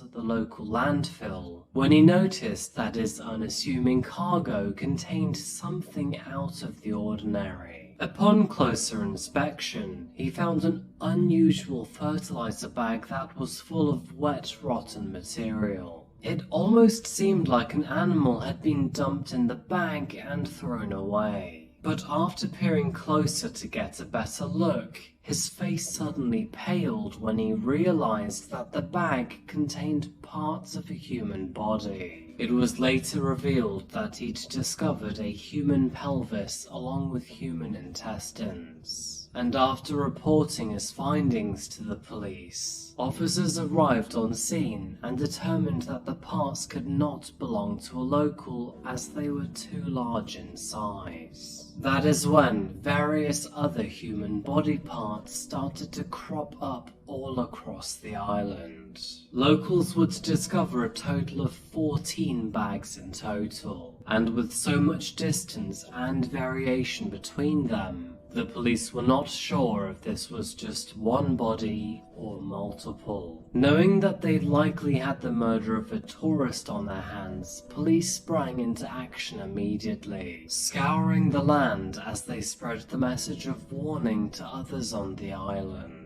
at the local landfill when he noticed that his unassuming cargo contained something out of the ordinary. Upon closer inspection, he found an unusual fertilizer bag that was full of wet, rotten material. It almost seemed like an animal had been dumped in the bag and thrown away. But after peering closer to get a better look, his face suddenly paled when he realized that the bag contained parts of a human body. It was later revealed that he'd discovered a human pelvis along with human intestines. And after reporting his findings to the police, officers arrived on scene and determined that the parts could not belong to a local as they were too large in size. That is when various other human body parts started to crop up all across the island. Locals would discover a total of 14 bags in total, and with so much distance and variation between them, the police were not sure if this was just one body or multiple. Knowing that they likely had the murder of a tourist on their hands, police sprang into action immediately, scouring the land as they spread the message of warning to others on the island.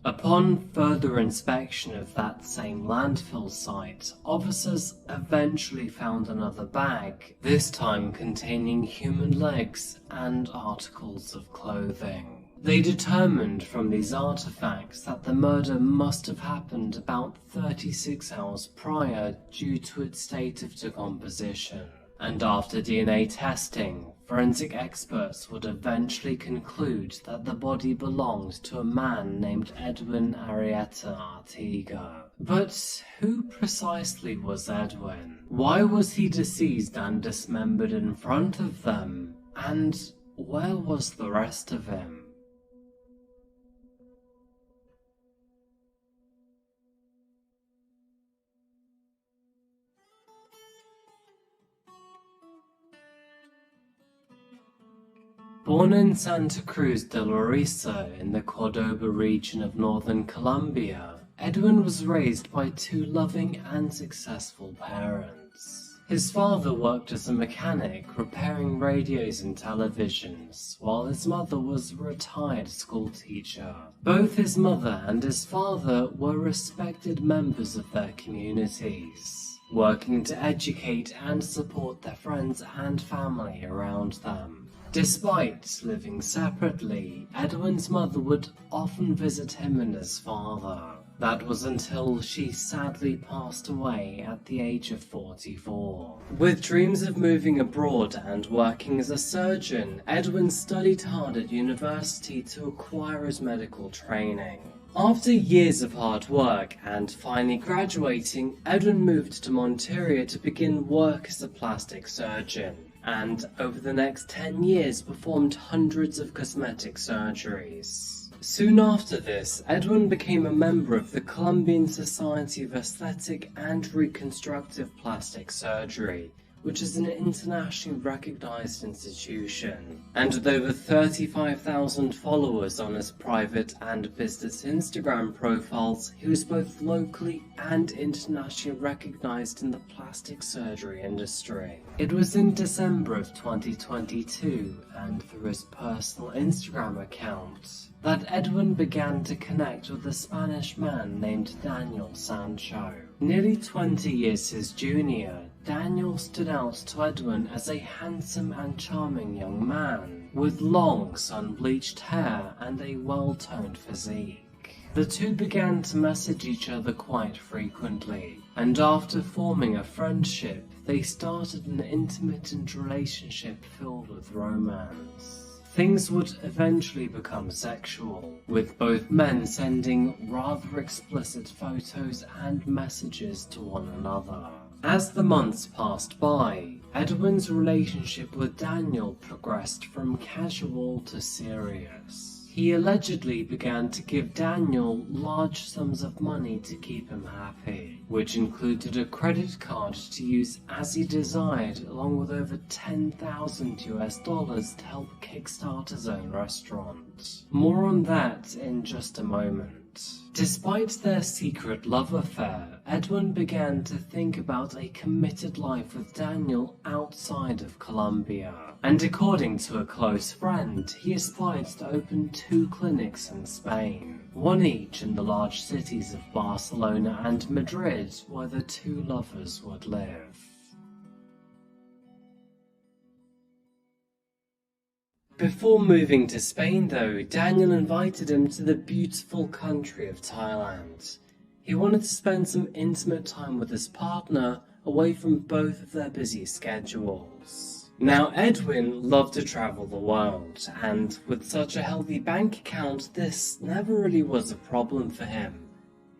Upon further inspection of that same landfill site, officers eventually found another bag, this time containing human legs and articles of clothing. They determined from these artifacts that the murder must have happened about 36 hours prior due to its state of decomposition. And after DNA testing, forensic experts would eventually conclude that the body belonged to a man named Edwin Arrieta Artiga. But who precisely was Edwin? Why was he deceased and dismembered in front of them? And where was the rest of him? Born in Santa Cruz de la Risa in the Cordoba region of northern Colombia, Edwin was raised by two loving and successful parents. His father worked as a mechanic repairing radios and televisions, while his mother was a retired schoolteacher. Both his mother and his father were respected members of their communities, working to educate and support their friends and family around them. Despite living separately, Edwin's mother would often visit him and his father. That was until she sadly passed away at the age of 44. With dreams of moving abroad and working as a surgeon, Edwin studied hard at university to acquire his medical training. After years of hard work and finally graduating, Edwin moved to Monteria to begin work as a plastic surgeon, and over the next 10 years performed hundreds of cosmetic surgeries. Soon after this, Edwin became a member of the Colombian Society of Aesthetic and Reconstructive Plastic Surgery, which is an internationally recognized institution. And with over 35,000 followers on his private and business Instagram profiles, he was both locally and internationally recognized in the plastic surgery industry. It was in December of 2022, and through his personal Instagram account, that Edwin began to connect with a Spanish man named Daniel Sancho. Nearly 20 years his junior, Daniel stood out to Edwin as a handsome and charming young man, with long sun-bleached hair and a well-toned physique. The two began to message each other quite frequently, and after forming a friendship, they started an intermittent relationship filled with romance. Things would eventually become sexual, with both men sending rather explicit photos and messages to one another. As the months passed by, Edwin's relationship with Daniel progressed from casual to serious. He allegedly began to give Daniel large sums of money to keep him happy, which included a credit card to use as he desired, along with over $10,000 to help kickstart his own restaurant. More on that in just a moment. Despite their secret love affair, Edwin began to think about a committed life with Daniel outside of Colombia. And according to a close friend, he aspired to open 2 clinics in Spain, one each in the large cities of Barcelona and Madrid, where the 2 lovers would live. Before moving to Spain though, Daniel invited him to the beautiful country of Thailand. He wanted to spend some intimate time with his partner, away from both of their busy schedules. Now Edwin loved to travel the world, and with such a healthy bank account, this never really was a problem for him.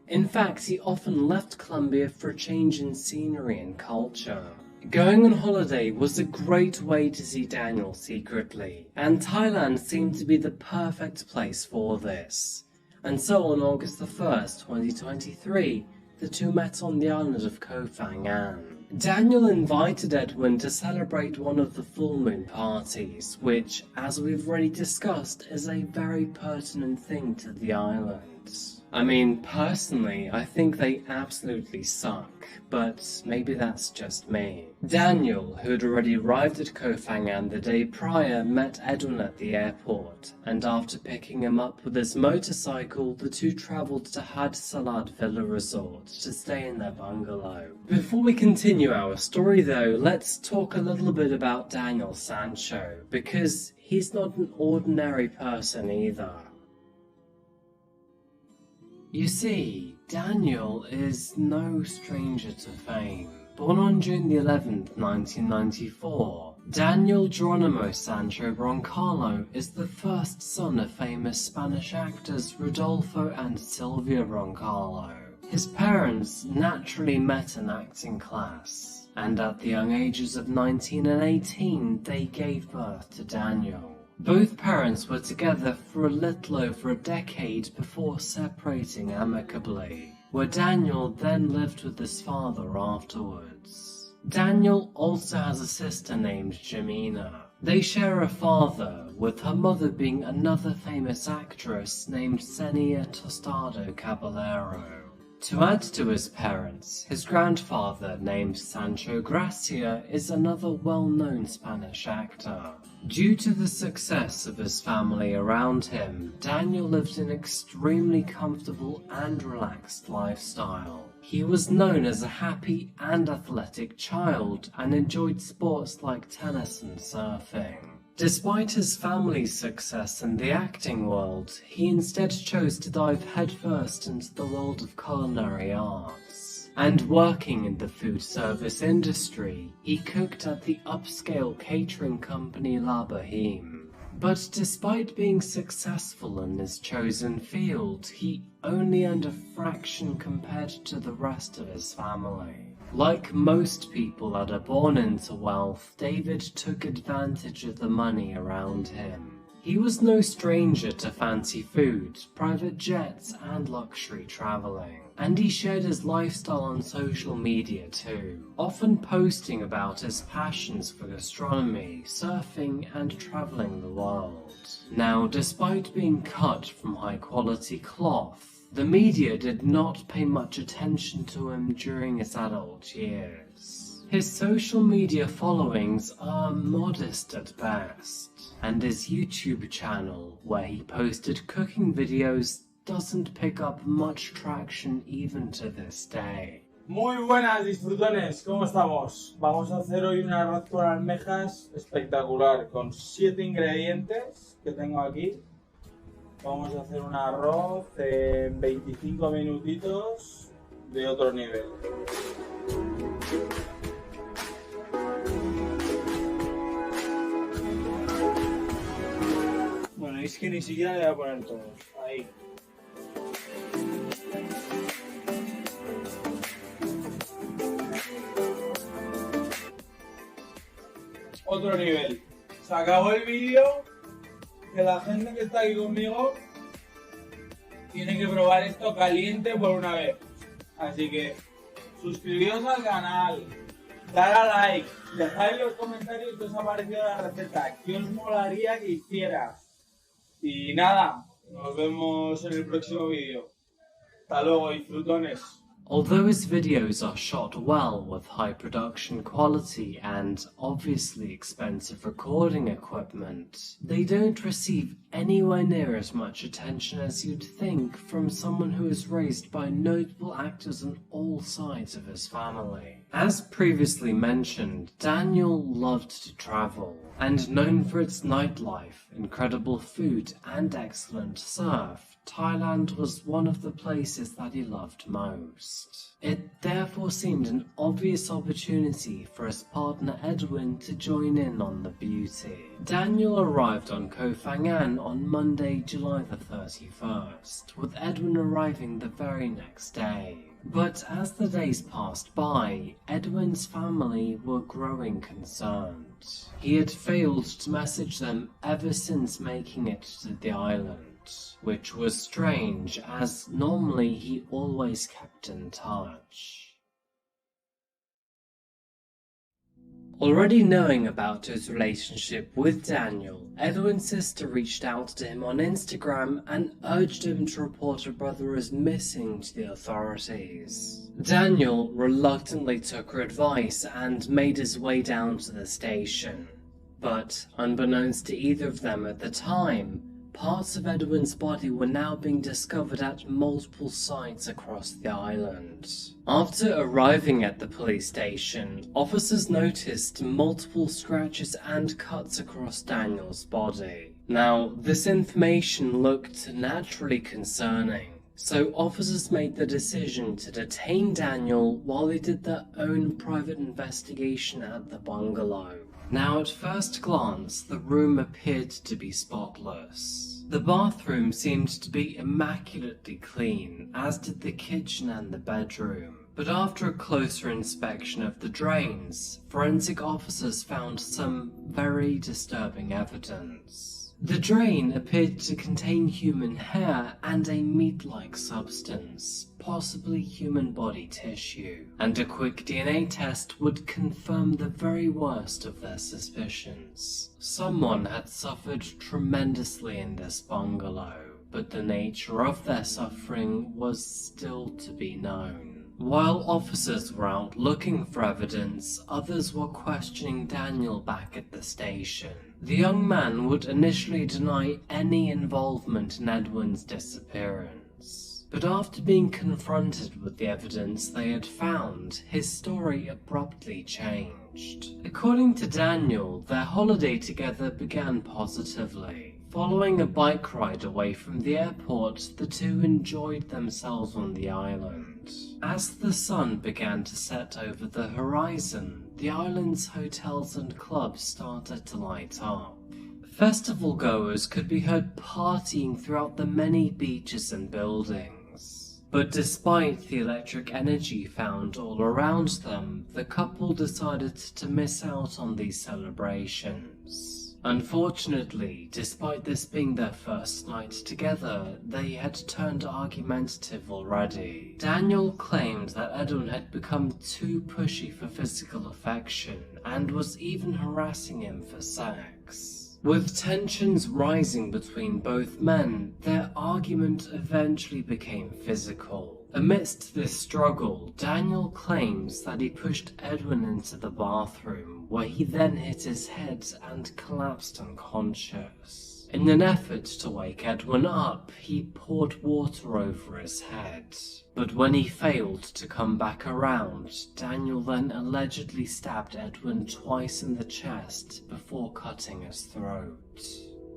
In fact, he often left Colombia for a change in scenery and culture. Going on holiday was a great way to see Daniel secretly, and Thailand seemed to be the perfect place for this. And so on August the 1st, 2023, the 2 met on the island of Koh Phangan. Daniel invited Edwin to celebrate one of the full moon parties, which, as we've already discussed, is a very pertinent thing to the island. I mean, personally, I think they absolutely suck, but maybe that's just me. Daniel, who had already arrived at Koh Phangan the day prior, met Edwin at the airport, and after picking him up with his motorcycle, the 2 travelled to Had Salad Villa Resort to stay in their bungalow. Before we continue our story though, let's talk a little bit about Daniel Sancho, because he's not an ordinary person either. You see, Daniel is no stranger to fame. Born on June the 11th, 1994, Daniel Geronimo Sancho Bronchalo is the first son of famous Spanish actors Rodolfo and Silvia Bronchalo. His parents naturally met in acting class, and at the young ages of 19 and 18, they gave birth to Daniel. Both parents were together for a little over a decade before separating amicably, where Daniel then lived with his father afterwards. Daniel also has a sister named Jimena. They share a father, with her mother being another famous actress named Xenia Tostado Caballero. To add to his parents, his grandfather, named Sancho Gracia, is another well-known Spanish actor. Due to the success of his family around him, Daniel lived an extremely comfortable and relaxed lifestyle. He was known as a happy and athletic child and enjoyed sports like tennis and surfing. Despite his family's success in the acting world, he instead chose to dive headfirst into the world of culinary arts. And working in the food service industry, he cooked at the upscale catering company La Boheme. But despite being successful in his chosen field, he only earned a fraction compared to the rest of his family. Like most people that are born into wealth, David took advantage of the money around him. He was no stranger to fancy food, private jets, and luxury traveling. And he shared his lifestyle on social media too, often posting about his passions for gastronomy, surfing, and traveling the world. Now, despite being cut from high-quality cloth, the media did not pay much attention to him during his adult years. His social media followings are modest at best, and his YouTube channel, where he posted cooking videos, doesn't pick up much traction even to this day. Muy buenas disfrutones, ¿cómo estamos? Vamos a hacer hoy un arroz con almejas espectacular, con 7 ingredientes que tengo aquí. Vamos a hacer un arroz en 25 minutitos de otro nivel. Bueno, es que ni siquiera le voy a poner todos. Ahí. Otro nivel. Se acabó el vídeo. Que la gente que está aquí conmigo tiene que probar esto caliente por una vez. Así que suscribiros al canal, dar a like, dejad en los comentarios qué os ha parecido la receta, qué os molaría que hiciera. Y nada, nos vemos en el próximo vídeo. Hasta luego, disfrutones. Although his videos are shot well with high production quality and obviously expensive recording equipment, they don't receive anywhere near as much attention as you'd think from someone who is raised by notable actors on all sides of his family. As previously mentioned, Daniel loved to travel, and known for its nightlife, incredible food, and excellent surf, Thailand was one of the places that he loved most. It therefore seemed an obvious opportunity for his partner Edwin to join in on the beauty. Daniel arrived on Koh Phangan on Monday, July the 31st, with Edwin arriving the very next day. But as the days passed by, Edwin's family were growing concerned. He had failed to message them ever since making it to the island, which was strange, as normally he always kept in touch. Already knowing about his relationship with Daniel, Edwin's sister reached out to him on Instagram and urged him to report her brother as missing to the authorities. Daniel reluctantly took her advice and made his way down to the station. But, unbeknownst to either of them at the time, parts of Edwin's body were now being discovered at multiple sites across the island. After arriving at the police station, officers noticed multiple scratches and cuts across Daniel's body. Now, this information looked naturally concerning, so officers made the decision to detain Daniel while they did their own private investigation at the bungalow. Now, at first glance, the room appeared to be spotless. The bathroom seemed to be immaculately clean, as did the kitchen and the bedroom. But after a closer inspection of the drains, forensic officers found some very disturbing evidence. The drain appeared to contain human hair and a meat-like substance, possibly human body tissue, and a quick DNA test would confirm the very worst of their suspicions. Someone had suffered tremendously in this bungalow, but the nature of their suffering was still to be known. While officers were out looking for evidence, others were questioning Daniel back at the station. The young man would initially deny any involvement in Edwin's disappearance, but after being confronted with the evidence they had found, his story abruptly changed. According to Daniel, their holiday together began positively. Following a bike ride away from the airport, the two enjoyed themselves on the island. As the sun began to set over the horizon, the island's hotels and clubs started to light up. Festival goers could be heard partying throughout the many beaches and buildings. But despite the electric energy found all around them, the couple decided to miss out on these celebrations. Unfortunately, despite this being their first night together, they had turned argumentative already. Daniel claimed that Edwin had become too pushy for physical affection and was even harassing him for sex. With tensions rising between both men, their argument eventually became physical. Amidst this struggle, Daniel claims that he pushed Edwin into the bathroom, where he then hit his head and collapsed unconscious. In an effort to wake Edwin up, he poured water over his head. But when he failed to come back around, Daniel then allegedly stabbed Edwin twice in the chest before cutting his throat.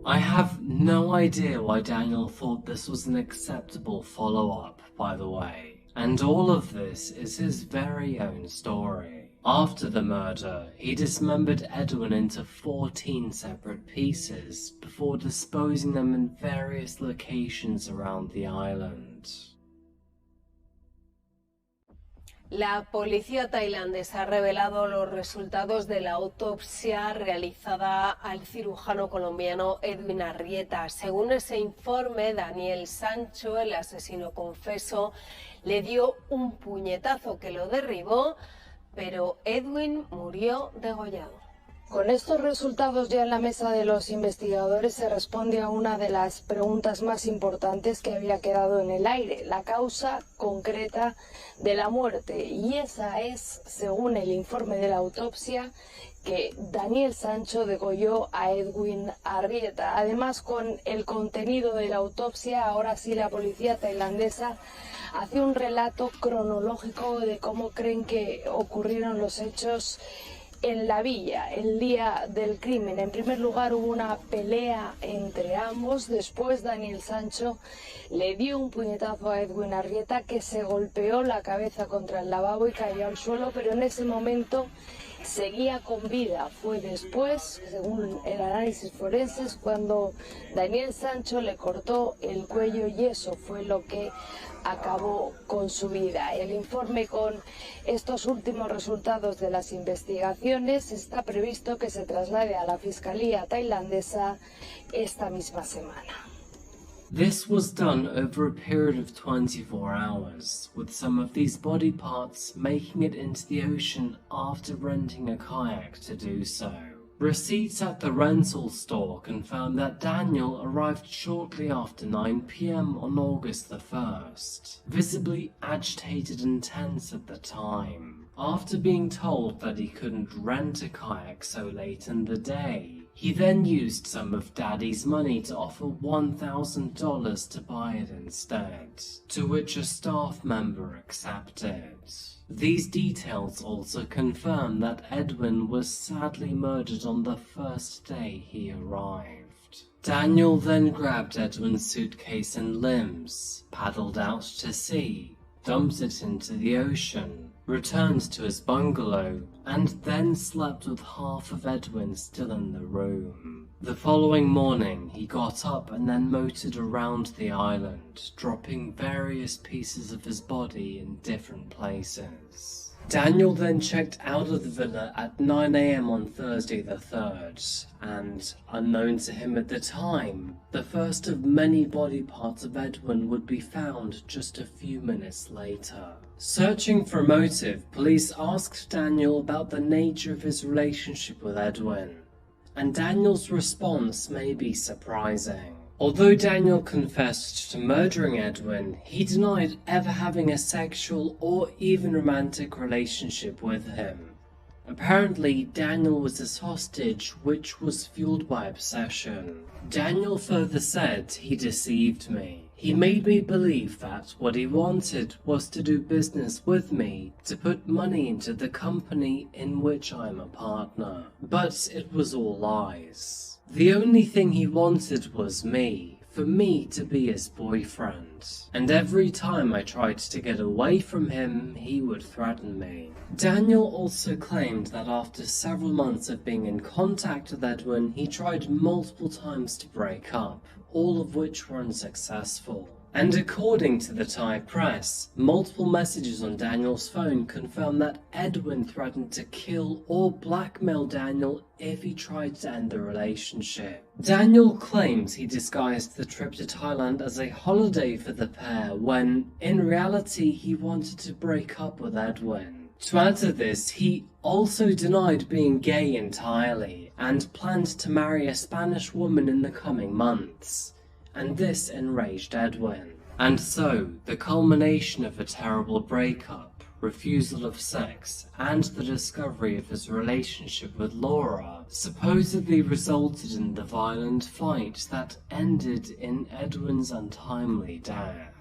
I have no idea why Daniel thought this was an acceptable follow-up, by the way, and all of this is his very own story. After the murder, he dismembered Edwin into 14 separate pieces before disposing them in various locations around the island. La policía tailandesa ha revelado los resultados de la autopsia realizada al cirujano colombiano Edwin Arrieta. Según ese informe, Daniel Sancho, el asesino confeso, le dio un puñetazo que lo derribó, pero Edwin murió degollado. Con estos resultados ya en la mesa de los investigadores se responde a una de las preguntas más importantes que había quedado en el aire, la causa concreta de la muerte. Y esa es, según el informe de la autopsia, que Daniel Sancho degolló a Edwin Arrieta. Además, con el contenido de la autopsia, ahora sí la policía tailandesa hace un relato cronológico de cómo creen que ocurrieron los hechos en la villa, el día del crimen. En primer lugar hubo una pelea entre ambos, después Daniel Sancho le dio un puñetazo a Edwin Arrieta, que se golpeó la cabeza contra el lavabo y cayó al suelo, pero en ese momento seguía con vida. Fue después, según el análisis forense, cuando Daniel Sancho le cortó el cuello y eso fue lo que acabó con su vida. El informe con estos últimos resultados de las investigaciones está previsto que se traslade a la Fiscalía tailandesa esta misma semana. This was done over a period of 24 hours, with some of these body parts making it into the ocean after renting a kayak to do so. Receipts at the rental store confirm that Daniel arrived shortly after 9 p.m. on August the 1st, visibly agitated and tense at the time. After being told that he couldn't rent a kayak so late in the day, he then used some of Daddy's money to offer $1,000 to buy it instead, to which a staff member accepted. These details also confirm that Edwin was sadly murdered on the first day he arrived. Daniel then grabbed Edwin's suitcase and limbs, paddled out to sea, dumped it into the ocean, returned to his bungalow, and then slept with half of Edwin still in the room. The following morning, he got up and then motored around the island, dropping various pieces of his body in different places. Daniel then checked out of the villa at 9 a.m. on Thursday the 3rd, and, unknown to him at the time, the first of many body parts of Edwin would be found just a few minutes later. Searching for a motive, police asked Daniel about the nature of his relationship with Edwin, and Daniel's response may be surprising. Although Daniel confessed to murdering Edwin, he denied ever having a sexual or even romantic relationship with him. Apparently, Daniel was his hostage, which was fueled by obsession. Daniel further said, "He deceived me. He made me believe that what he wanted was to do business with me, to put money into the company in which I am a partner. But it was all lies. The only thing he wanted was me, for me to be his boyfriend. And every time I tried to get away from him, he would threaten me." Daniel also claimed that after several months of being in contact with Edwin, he tried multiple times to break up, all of which were unsuccessful. And according to the Thai press, multiple messages on Daniel's phone confirm that Edwin threatened to kill or blackmail Daniel if he tried to end the relationship. Daniel claims he disguised the trip to Thailand as a holiday for the pair when, in reality, he wanted to break up with Edwin. To add to this, he also denied being gay entirely and planned to marry a Spanish woman in the coming months. And this enraged Edwin. And so, the culmination of a terrible breakup, refusal of sex, and the discovery of his relationship with Laura supposedly resulted in the violent fight that ended in Edwin's untimely death.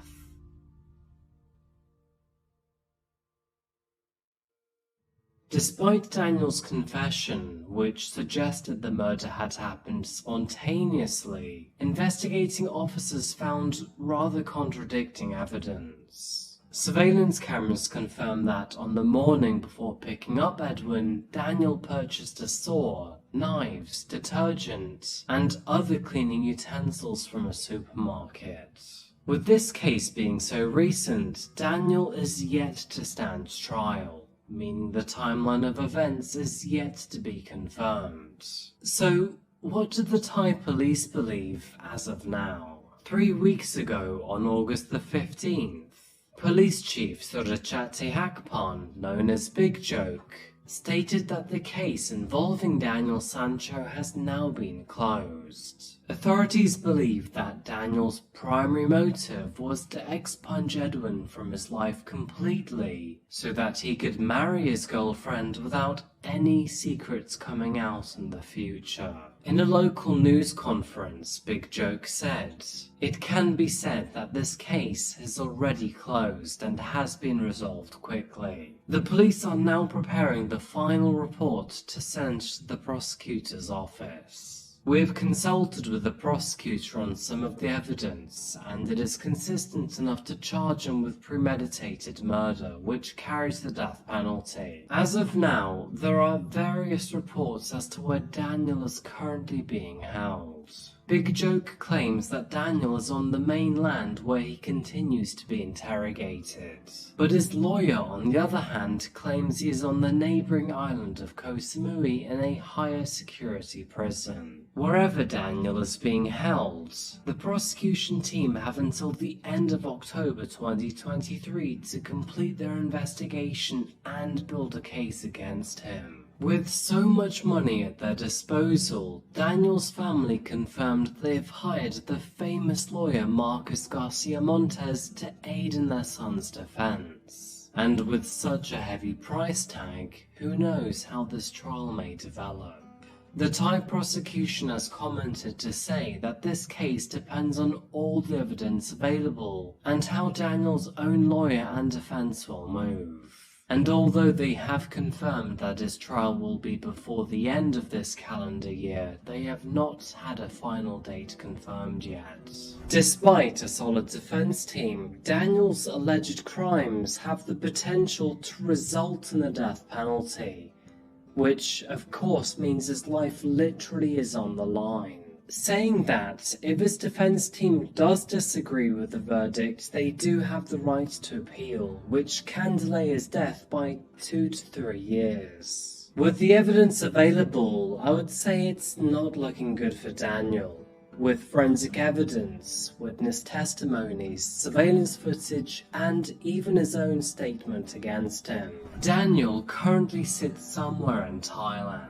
Despite Daniel's confession, which suggested the murder had happened spontaneously, investigating officers found rather contradicting evidence. Surveillance cameras confirm that on the morning before picking up Edwin, Daniel purchased a saw, knives, detergent, and other cleaning utensils from a supermarket. With this case being so recent, Daniel is yet to stand trial, meaning the timeline of events is yet to be confirmed. So, what do the Thai police believe as of now? 3 weeks ago, on August the 15th, Police Chief Surachate Hakpan, known as Big Joke, stated that the case involving Daniel Sancho has now been closed. Authorities believe that Daniel's primary motive was to expunge Edwin from his life completely, so that he could marry his girlfriend without any secrets coming out in the future. In a local news conference, Big Joke said, "It can be said that this case is already closed and has been resolved quickly. The police are now preparing the final report to send to the prosecutor's office. We have consulted with the prosecutor on some of the evidence, and it is consistent enough to charge him with premeditated murder, which carries the death penalty. As of now, there are various reports as to where Daniel is currently being held." Big Joke claims that Daniel is on the mainland where he continues to be interrogated. But his lawyer, on the other hand, claims he is on the neighbouring island of Koh Samui in a higher security prison. Wherever Daniel is being held, the prosecution team have until the end of October 2023 to complete their investigation and build a case against him. With so much money at their disposal, Daniel's family confirmed they've hired the famous lawyer Marcus Garcia Montes to aid in their son's defense. And with such a heavy price tag, who knows how this trial may develop. The Thai prosecution has commented to say that this case depends on all the evidence available and how Daniel's own lawyer and defense will move. And although they have confirmed that his trial will be before the end of this calendar year, they have not had a final date confirmed yet. Despite a solid defense team, Daniel's alleged crimes have the potential to result in the death penalty, which of course means his life literally is on the line. Saying that, if his defense team does disagree with the verdict, they do have the right to appeal, which can delay his death by 2 to 3 years. With the evidence available, I would say it's not looking good for Daniel. With forensic evidence, witness testimonies, surveillance footage, and even his own statement against him, Daniel currently sits somewhere in Thailand,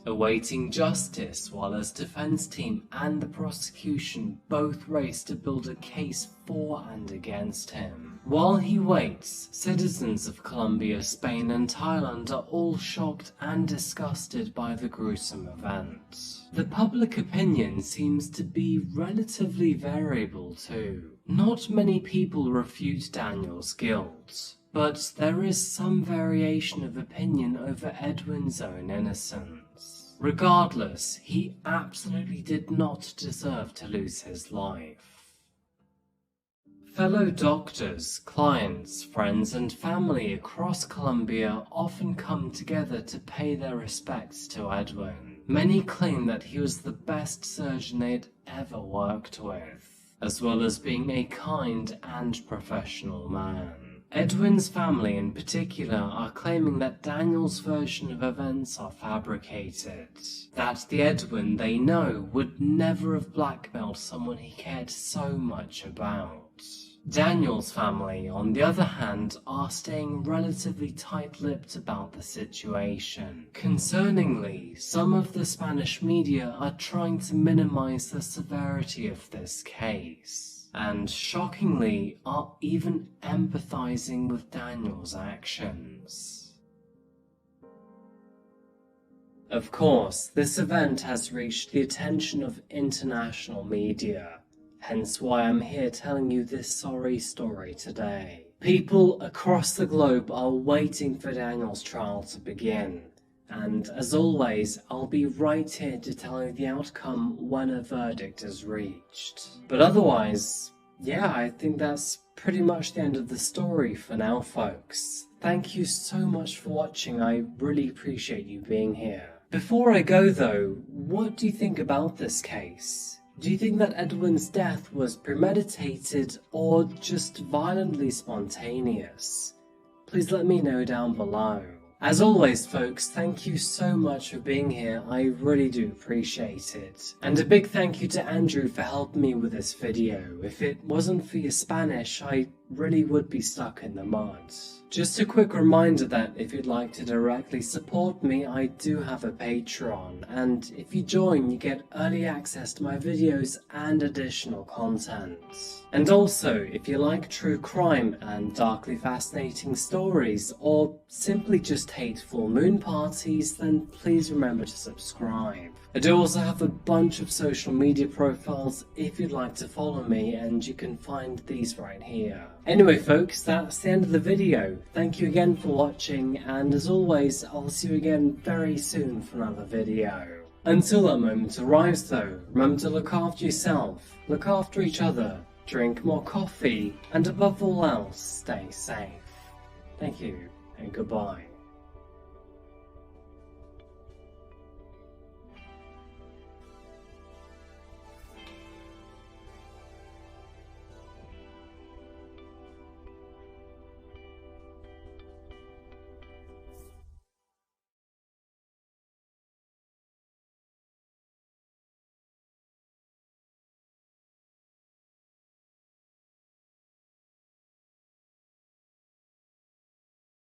awaiting justice, while his defense team and the prosecution both race to build a case for and against him. While he waits, citizens of Colombia, Spain and Thailand are all shocked and disgusted by the gruesome event. The public opinion seems to be relatively variable too. Not many people refute Daniel's guilt, but there is some variation of opinion over Edwin's own innocence. Regardless, he absolutely did not deserve to lose his life. Fellow doctors, clients, friends and family across Colombia often come together to pay their respects to Edwin. Many claim that he was the best surgeon they'd ever worked with, as well as being a kind and professional man. Edwin's family in particular are claiming that Daniel's version of events are fabricated, that the Edwin they know would never have blackmailed someone he cared so much about. Daniel's family, on the other hand, are staying relatively tight-lipped about the situation. Concerningly, some of the Spanish media are trying to minimize the severity of this case, and shockingly are even empathizing with Daniel's actions. Of course, this event has reached the attention of international media, hence why I'm here telling you this sorry story today. People across the globe are waiting for Daniel's trial to begin, and as always, I'll be right here to tell you the outcome when a verdict is reached. But otherwise, yeah, I think that's pretty much the end of the story for now, folks. Thank you so much for watching, I really appreciate you being here. Before I go though, what do you think about this case? Do you think that Edwin's death was premeditated or just violently spontaneous? Please let me know down below. As always folks, thank you so much for being here, I really do appreciate it. And a big thank you to Andrew for helping me with this video. If it wasn't for your Spanish, I really would be stuck in the mud. Just a quick reminder that if you'd like to directly support me, I do have a Patreon, and if you join you get early access to my videos and additional content. And also, if you like true crime and darkly fascinating stories, or simply just hate full moon parties, then please remember to subscribe. I do also have a bunch of social media profiles if you'd like to follow me, and you can find these right here. Anyway folks, that's the end of the video. Thank you again for watching, and as always, I'll see you again very soon for another video. Until that moment arrives though, remember to look after yourself, look after each other, drink more coffee, and above all else, stay safe. Thank you, and goodbye.